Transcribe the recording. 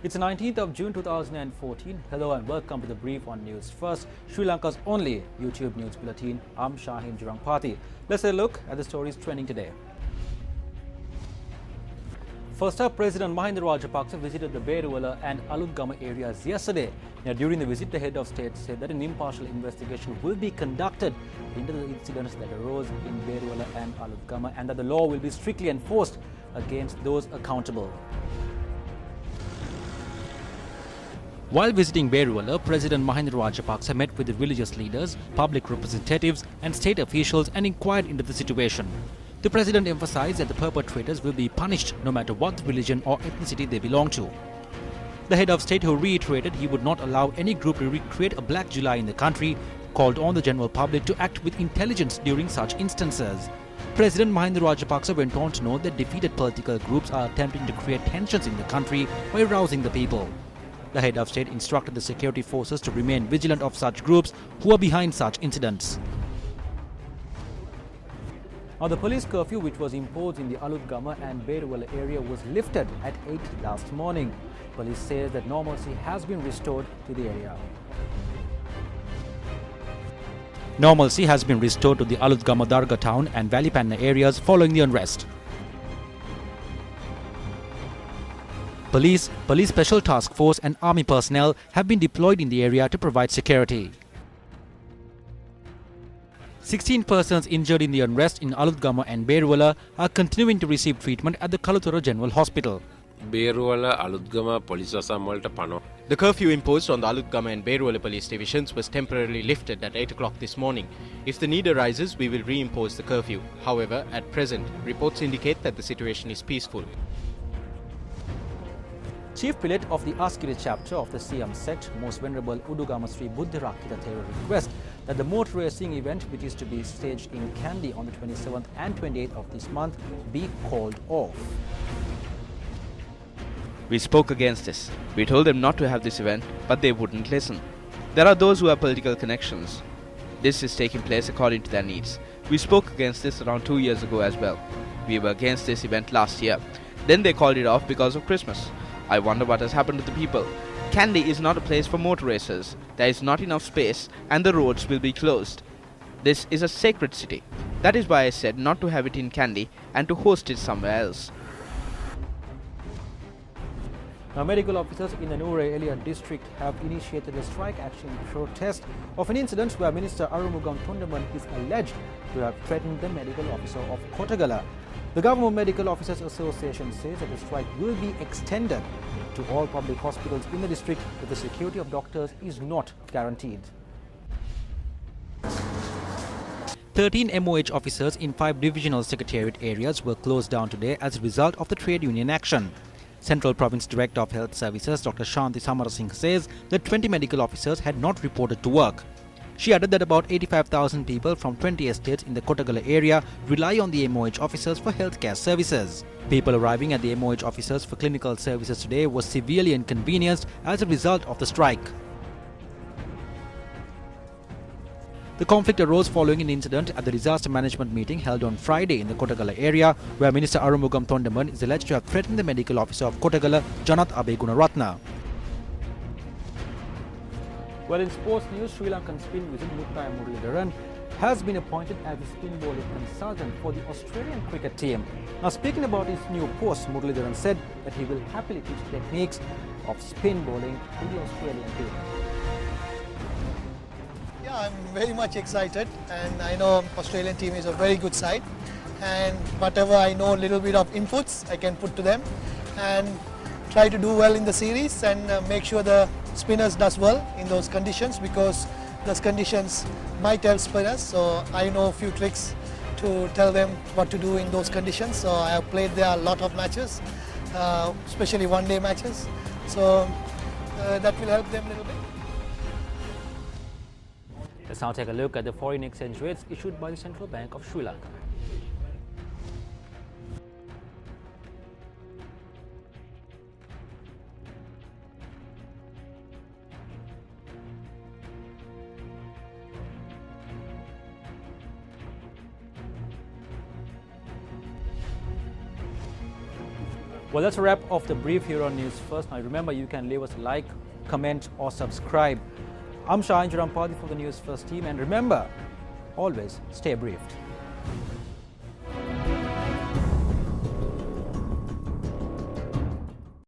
It's the 19th of June 2014. Hello and welcome to the brief on Newsfirst, Sri Lanka's only YouTube news bulletin. I'm Shaheen Jurangpati. Let's take a look at the stories trending today. First up, President Mahinda Rajapaksa visited the Beruwala and Alutgama areas yesterday. Now, during the visit, the head of state said that an impartial investigation will be conducted into the incidents that arose in Beruwala and Alutgama and that the law will be strictly enforced against those accountable. While visiting Beruwala, President Mahinda Rajapaksa met with the religious leaders, public representatives and state officials and inquired into the situation. The President emphasized that the perpetrators will be punished no matter what religion or ethnicity they belong to. The head of state, who reiterated he would not allow any group to recreate a Black July in the country, called on the general public to act with intelligence during such instances. President Mahinda Rajapaksa went on to note that defeated political groups are attempting to create tensions in the country by rousing the people. The head of state instructed the security forces to remain vigilant of such groups who are behind such incidents. Now, the police curfew which was imposed in the Alutgama and Beruwala area was lifted at 8 last morning. Police says that normalcy has been restored to the area. Normalcy has been restored to the Alutgama Darga town and Valipanna areas following the unrest. Police Special Task Force and Army personnel have been deployed in the area to provide security. 16 persons injured in the unrest in Alutgama and Beruwala are continuing to receive treatment at the Kaluthura General Hospital. Beruwala Alutgama police wasamwalta pano. The curfew imposed on the Alutgama and Beruwala police divisions was temporarily lifted at 8 o'clock this morning. If the need arises, we will reimpose the curfew. However, at present, reports indicate that the situation is peaceful. Chief Prelate of the Askiri chapter of the Siam sect, Most Venerable Udugama Sri Buddhirakkhita Thera, request that the motor racing event, which is to be staged in Kandy on the 27th and 28th of this month, be called off. We spoke against this. We told them not to have this event, but they wouldn't listen. There are those who have political connections. This is taking place according to their needs. We spoke against this around 2 years ago as well. We were against this event last year. Then they called it off because of Christmas. I wonder what has happened to the people. Kandy is not a place for motor racers. There is not enough space and the roads will be closed. This is a sacred city. That is why I said not to have it in Kandy and to host it somewhere else. Now, medical officers in the Noor Elia district have initiated a strike action in protest of an incident where Minister Arumugam Thundaman is alleged to have threatened the medical officer of Kotagala. The Government Medical Officers Association says that the strike will be extended to all public hospitals in the district if the security of doctors is not guaranteed. 13 MOH officers in 5 divisional secretariat areas were closed down today as a result of the trade union action. Central Province Director of Health Services Dr. Shanti Samarasinghe says that 20 medical officers had not reported to work. She added that about 85,000 people from 20 estates in the Kotagala area rely on the MOH officers for healthcare services. People arriving at the MOH officers for clinical services today were severely inconvenienced as a result of the strike. The conflict arose following an incident at the disaster management meeting held on Friday in the Kotagala area, where Minister Arumugam Thundaman is alleged to have threatened the medical officer of Kotagala, Janath Abegunaratna. Well, in sports news, Sri Lankan spin wizard Muttai Muralidharan has been appointed as the spin bowling consultant for the Australian cricket team. Now, speaking about his new post, Muralidharan said that he will happily teach techniques of spin bowling to the Australian team. Yeah, I'm very much excited, and I know Australian team is a very good side, and whatever I know, a little bit of inputs I can put to them and try to do well in the series and make sure the spinners does well in those conditions, because those conditions might help spinners. So I know a few tricks to tell them what to do in those conditions. So I have played there a lot of matches, especially one-day matches. So that will help them a little bit. Let's now take a look at the foreign exchange rates issued by the Central Bank of Sri Lanka. Well, that's a wrap of the brief here on News First. Now remember, you can leave us a like, comment or subscribe. I'm Shahan Jurampati for the News First team, and remember, always stay briefed.